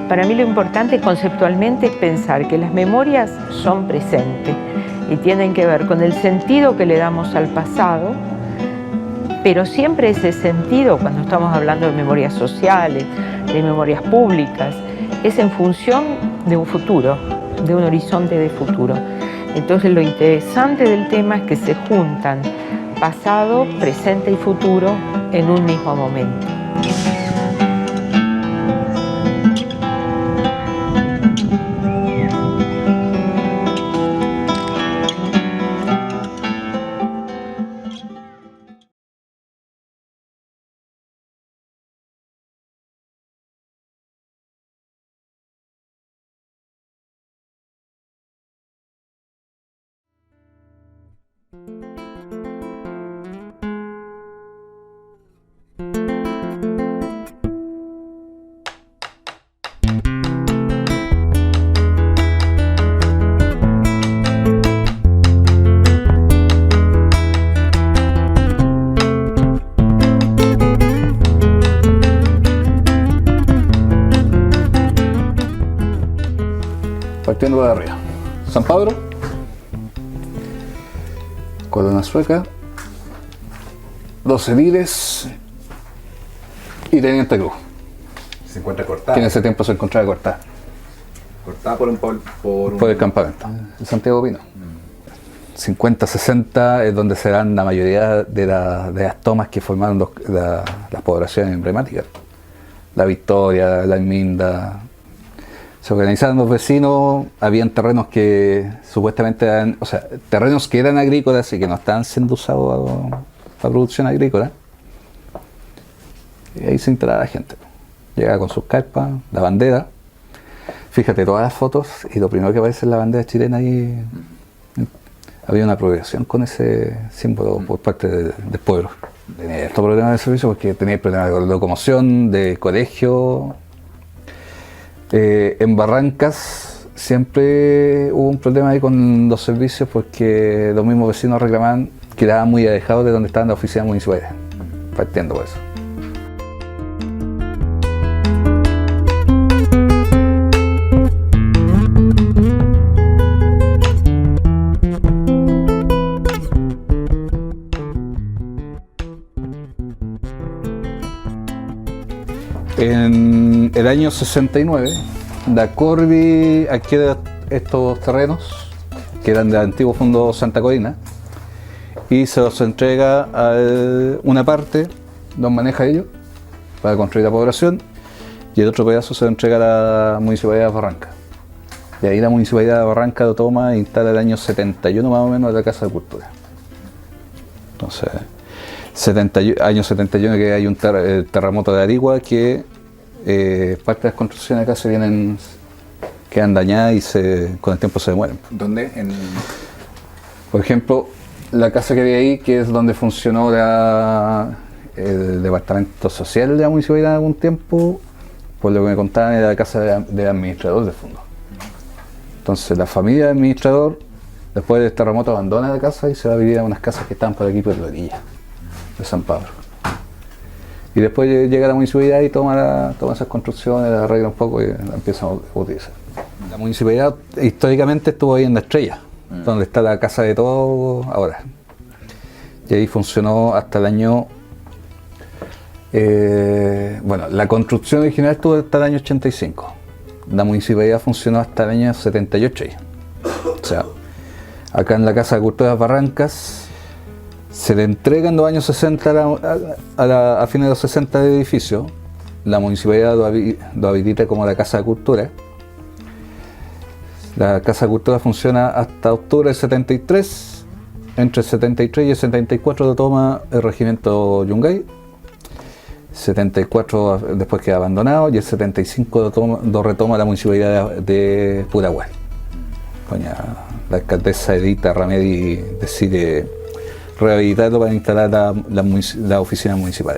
Para mí lo importante conceptualmente es pensar que las memorias son presentes y tienen que ver con el sentido que le damos al pasado, pero siempre ese sentido, cuando estamos hablando de memorias sociales, de memorias públicas, es en función de un futuro, de un horizonte de futuro. Entonces lo interesante del tema es que se juntan pasado, presente y futuro en un mismo momento. Partiendo de arriba, San Pablo, Corona Sueca, Los Ediles y Teniente Cruz. Se encuentra cortada. Que en ese tiempo se encontraba cortada. Cortada por el campamento, de Santiago Pino. 50-60 es donde se dan la mayoría de las tomas que formaron las poblaciones emblemáticas. La Victoria, la Minda. Se organizaron los vecinos, habían terrenos que supuestamente eran, o sea, terrenos que eran agrícolas y que no estaban siendo usados para producción agrícola. Y ahí se instalaba la gente. Llegaba con sus carpas, la bandera. Fíjate todas las fotos y lo primero que aparece es la bandera chilena ahí. Había una apropiación con ese símbolo por parte del pueblo. Tenía estos problemas de servicio porque tenía problemas de locomoción, de colegio. En Barrancas siempre hubo un problema ahí con los servicios porque los mismos vecinos reclamaban que estaban muy alejados de donde estaban las oficinas municipales, partiendo por eso. En el año 69, la Corby adquiere estos terrenos, que eran del antiguo Fondo Santa Corina, y se los entrega a una parte, los maneja ellos, para construir la población, y el otro pedazo se lo entrega a la Municipalidad de Barranca. Y ahí la Municipalidad de Barranca lo toma e instala el año 71 más o menos la Casa de Cultura. Entonces, año 71 que hay un terremoto de Arigua que parte de las construcciones acá quedan dañadas y con el tiempo se demueren. ¿Dónde? Por ejemplo, la casa que había ahí, que es donde funcionó el departamento social de la municipalidad en algún tiempo, por lo que me contaban era la casa del administrador del fondo. Entonces la familia del administrador, después del terremoto, abandona la casa y se va a vivir a unas casas que estaban por aquí por la orilla de San Pablo. Y después llega la municipalidad y toma esas construcciones, las arregla un poco y la empieza a utilizar. La municipalidad históricamente estuvo ahí en La Estrella, donde está la casa de todos ahora. Y ahí funcionó hasta el año... bueno, la construcción original estuvo hasta el año 85. La municipalidad funcionó hasta el año 78 ahí. O sea, acá en la Casa de Cultura de Barrancas se le entrega en los años 60 a fines de los 60 del edificio. La municipalidad lo habilita como la Casa de Cultura. La Casa de Cultura funciona hasta octubre del 73. Entre el 73 y el 74 lo toma el regimiento Yungay. 74 después queda abandonado y el 75 lo retoma la municipalidad de Purahuel. La alcaldesa Edita Ramedi decide rehabilitarlo para instalar la oficina municipal.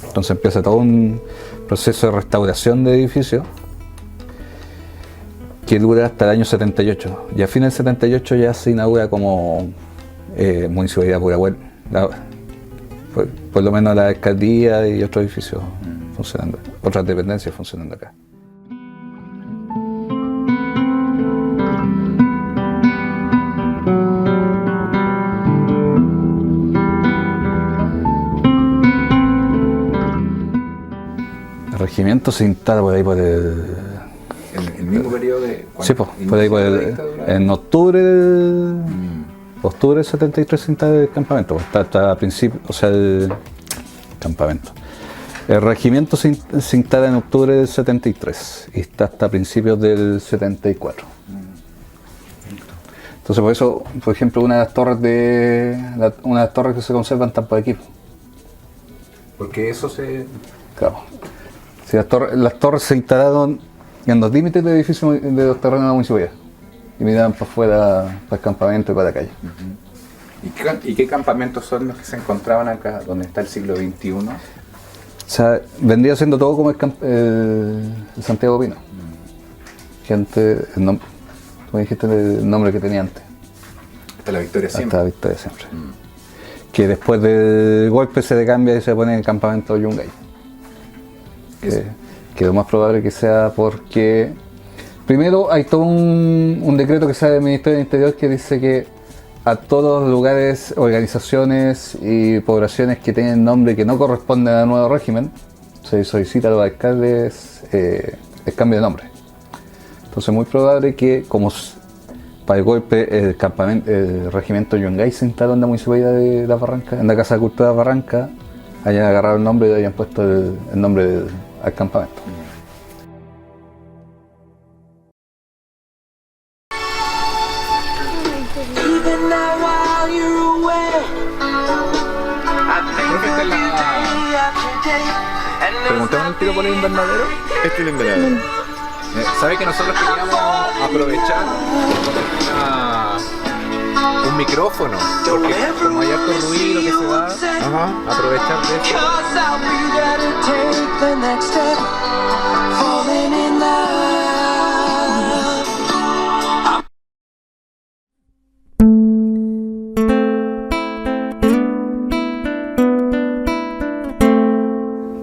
Entonces empieza todo un proceso de restauración de edificios que dura hasta el año 78. Y a fines del 78 ya se inaugura como Municipalidad de Purahuel, por lo menos la alcaldía y otros edificios funcionando, otras dependencias funcionando acá. regimiento se instala por ahí por el... El mismo periodo de... Sí, pues, por ahí por en octubre del 73 se instala el campamento, pues, está a principio, o sea, el campamento. El regimiento se instala en octubre del 73 y está hasta principios del 74. Entonces por eso, por ejemplo, una de las torres que se conservan están por aquí. Porque eso se... Claro. Sí, las torres se instalaron en los límites del edificio de los terrenos de la municipalidad y miraban para afuera, para el campamento y para la calle. ¿Y qué campamentos son los que se encontraban acá, donde está el siglo XXI? O sea, vendría siendo todo como el Santiago Pino. Que antes, tú me dijiste el nombre que tenía antes. Hasta la Victoria siempre. Hasta la Victoria siempre. Que después del golpe se le cambia y se pone en el campamento Yungay. Que lo más probable que sea porque primero hay todo un decreto que sale del Ministerio del Interior que dice que a todos los lugares, organizaciones y poblaciones que tienen nombre que no corresponden al nuevo régimen, se solicita a los alcaldes el cambio de nombre. Entonces es muy probable que como para el golpe el regimiento Yungay se instaló en la municipalidad de Las Barrancas, en la Casa de Cultura de Las Barrancas, hayan agarrado el nombre y hayan puesto el nombre al campamento. Preguntamos el tiro por el invernadero. Este es el invernadero. ¿Sabe que nosotros queríamos aprovechar un micrófono? Porque como hay harto ruido que se da, aprovechar de eso.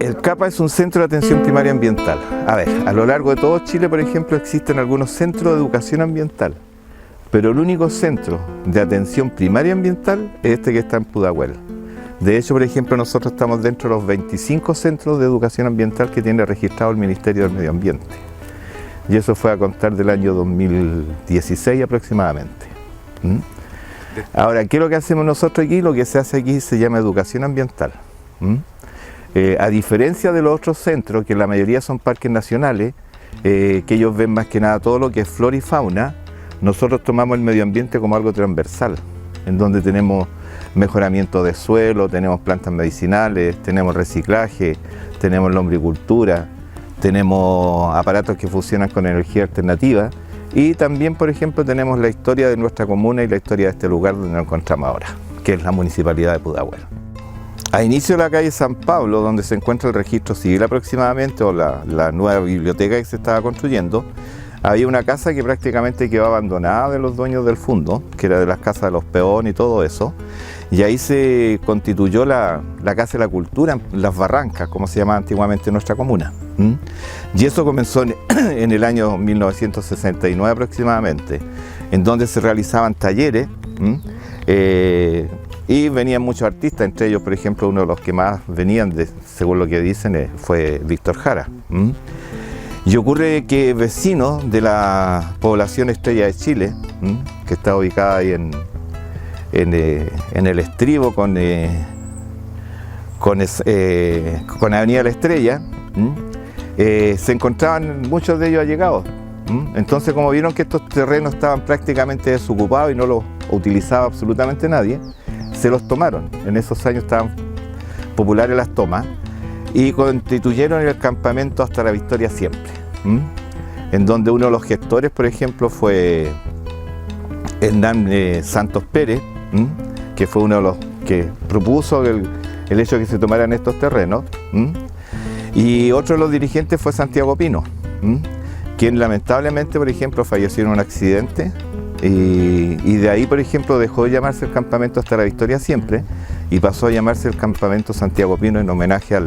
El CAPA es un centro de atención primaria ambiental. A ver, a lo largo de todo Chile, por ejemplo, existen algunos centros de educación ambiental, pero el único centro de atención primaria ambiental es este que está en Pudahuel. De hecho, por ejemplo, nosotros estamos dentro de los 25 centros de educación ambiental que tiene registrado el Ministerio del Medio Ambiente. Y eso fue a contar del año 2016 aproximadamente. Ahora, ¿qué es lo que hacemos nosotros aquí? Lo que se hace aquí se llama educación ambiental. A diferencia de los otros centros, que la mayoría son parques nacionales, que ellos ven más que nada todo lo que es flora y fauna, nosotros tomamos el medio ambiente como algo transversal, en donde tenemos mejoramiento de suelo, tenemos plantas medicinales, tenemos reciclaje, tenemos lombricultura, tenemos aparatos que funcionan con energía alternativa y también, por ejemplo, tenemos la historia de nuestra comuna y la historia de este lugar donde nos encontramos ahora, que es la municipalidad de Pudahuel. A inicio de la calle San Pablo, donde se encuentra el registro civil aproximadamente, o la nueva biblioteca que se estaba construyendo, había una casa que prácticamente quedó abandonada de los dueños del fondo, que era de las casas de los peones y todo eso, y ahí se constituyó la Casa de la Cultura, Las Barrancas, como se llamaba antiguamente nuestra comuna. Y eso comenzó en el año 1969 aproximadamente, en donde se realizaban talleres, y venían muchos artistas, entre ellos, por ejemplo, uno de los que más venían, según lo que dicen, fue Víctor Jara. Y ocurre que vecinos de la población Estrella de Chile, que está ubicada ahí en el estribo con Avenida La Estrella, se encontraban muchos de ellos allegados. Entonces, como vieron que estos terrenos estaban prácticamente desocupados y no los utilizaba absolutamente nadie, se los tomaron. En esos años estaban populares las tomas y constituyeron el campamento Hasta la Victoria Siempre, en donde uno de los gestores, por ejemplo, fue Hernán Santos Pérez, que fue uno de los que propuso el hecho de que se tomaran estos terrenos, y otro de los dirigentes fue Santiago Pino, quien lamentablemente, por ejemplo, falleció en un accidente. Y de ahí, por ejemplo, dejó de llamarse el campamento Hasta la Victoria Siempre y pasó a llamarse el campamento Santiago Pino en homenaje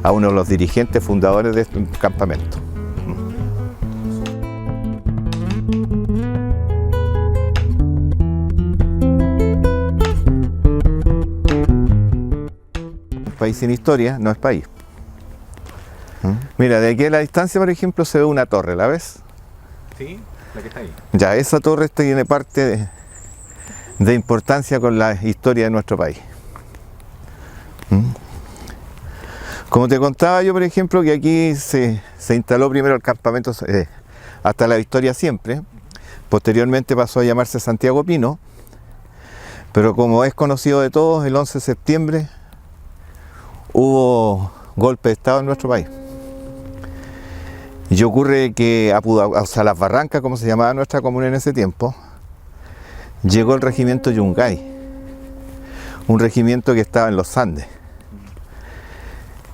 a uno de los dirigentes fundadores de este campamento. Un país sin historia no es país. Mira, de aquí a la distancia, por ejemplo, se ve una torre, ¿la ves? Sí, la que está ahí. Ya, esa torre tiene parte de importancia con la historia de nuestro país. Como te contaba yo, por ejemplo, que aquí se instaló primero el campamento hasta la Victoria siempre, posteriormente pasó a llamarse Santiago Pino, pero como es conocido de todos, el 11 de septiembre hubo golpe de Estado en nuestro país. Y ocurre que a Las Barrancas, como se llamaba nuestra comuna en ese tiempo, llegó el regimiento Yungay, un regimiento que estaba en los Andes.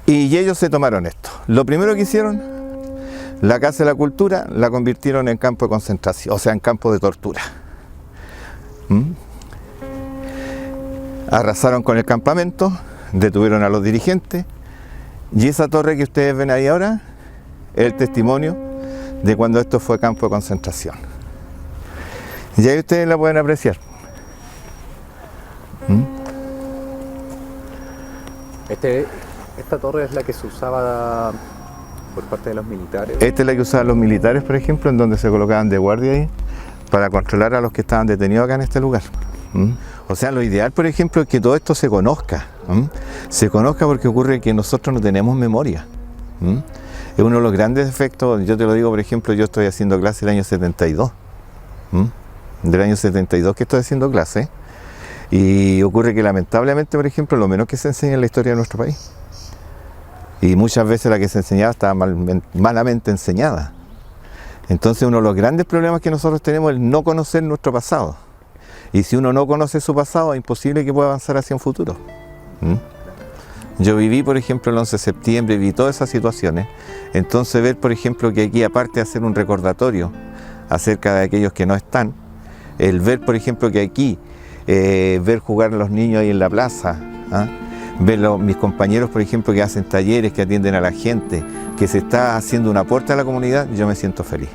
Y ellos se tomaron esto. Lo primero que hicieron, la Casa de la Cultura la convirtieron en campo de concentración, o sea, en campo de tortura. Arrasaron con el campamento, detuvieron a los dirigentes, y esa torre que ustedes ven ahí ahora es el testimonio de cuando esto fue campo de concentración. Y ahí ustedes la pueden apreciar. Esta torre es la que se usaba por parte de los militares. Esta es la que usaban los militares, por ejemplo, en donde se colocaban de guardia ahí para controlar a los que estaban detenidos acá en este lugar. O sea, lo ideal, por ejemplo, es que todo esto se conozca. Se conozca porque ocurre que nosotros no tenemos memoria. Es uno de los grandes defectos. Yo te lo digo, por ejemplo, yo estoy haciendo clase el año 72. Del año 72 que estoy haciendo clase. Y ocurre que lamentablemente, por ejemplo, lo menos que se enseña es la historia de nuestro país. Y muchas veces la que se enseñaba estaba malamente enseñada. Entonces uno de los grandes problemas que nosotros tenemos es no conocer nuestro pasado. Y si uno no conoce su pasado, es imposible que pueda avanzar hacia un futuro. Yo viví, por ejemplo, el 11 de septiembre, viví todas esas situaciones. Entonces ver, por ejemplo, que aquí, aparte de hacer un recordatorio acerca de aquellos que no están, el ver, por ejemplo, que aquí, ver jugar a los niños ahí en la plaza, ver mis compañeros, por ejemplo, que hacen talleres, que atienden a la gente, que se está haciendo un aporte a la comunidad, yo me siento feliz.